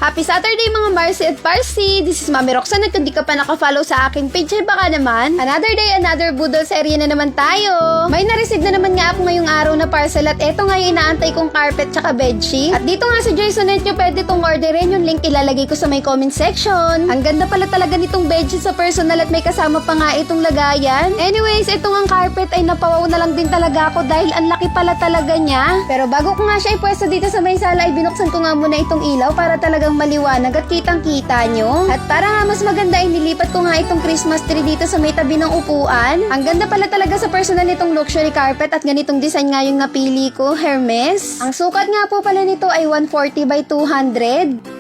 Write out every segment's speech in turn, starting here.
Happy Saturday mga Marcy at Parsi! This is Mami Roxanne at kung di ka pa nakafollow sa aking page ay baka naman. Another day, another budol serye na naman tayo. May na-receive na naman nga ako ngayong araw na parcel at eto nga yung inaantay kong carpet tsaka bedsheet. At dito nga sa Jasonet nyo pwede tong orderin, yung link ilalagay ko sa may comment section. Ang ganda pala talaga nitong bedsheet sa personal at may kasama pa nga itong lagayan. Anyways, itong ang carpet ay napawaw na lang din talaga ako dahil ang laki pala talaga niya. Pero bago ko nga siya ipwesto dito sa may sala ay binuksan ko nga muna itong ilaw para talagang maliwanag at kitang-kita nyo. At para nga mas maganda ay nilipat ko nga itong Christmas tree dito sa may tabi ng upuan. Ang ganda pala talaga sa personal nitong luxury carpet at ganitong design nga yung napili ko, Hermes. Ang sukat nga po pala nito ay 140 by 200.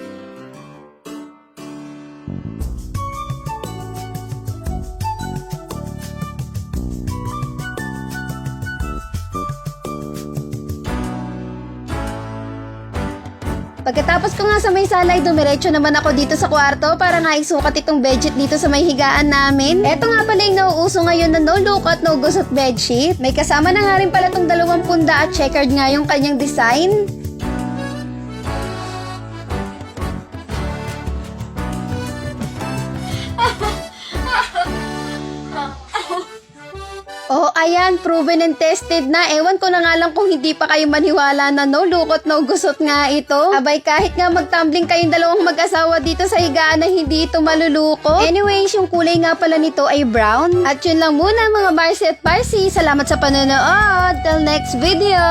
Pagkatapos ko nga sa may sala ay dumiretso naman ako dito sa kwarto para nga isukat itong bedsheet dito sa may higaan namin. Eto nga pala yung nauuso ngayon na no look at no gusot bedsheet. May kasama na nga rin pala itong 2 punda at checkered nga yung kanyang design. Oh, ayan, proven and tested na. Ewan ko na nga lang kung hindi pa kayo maniwala na no lukot, no gusot nga ito. Abay, kahit nga magtumbling kayong dalawang mag-asawa dito sa higaan na hindi ito malulukot. Anyways, yung kulay nga pala nito ay brown. At yun lang muna mga Marcy at Parsi. Salamat sa panonood. Till next video!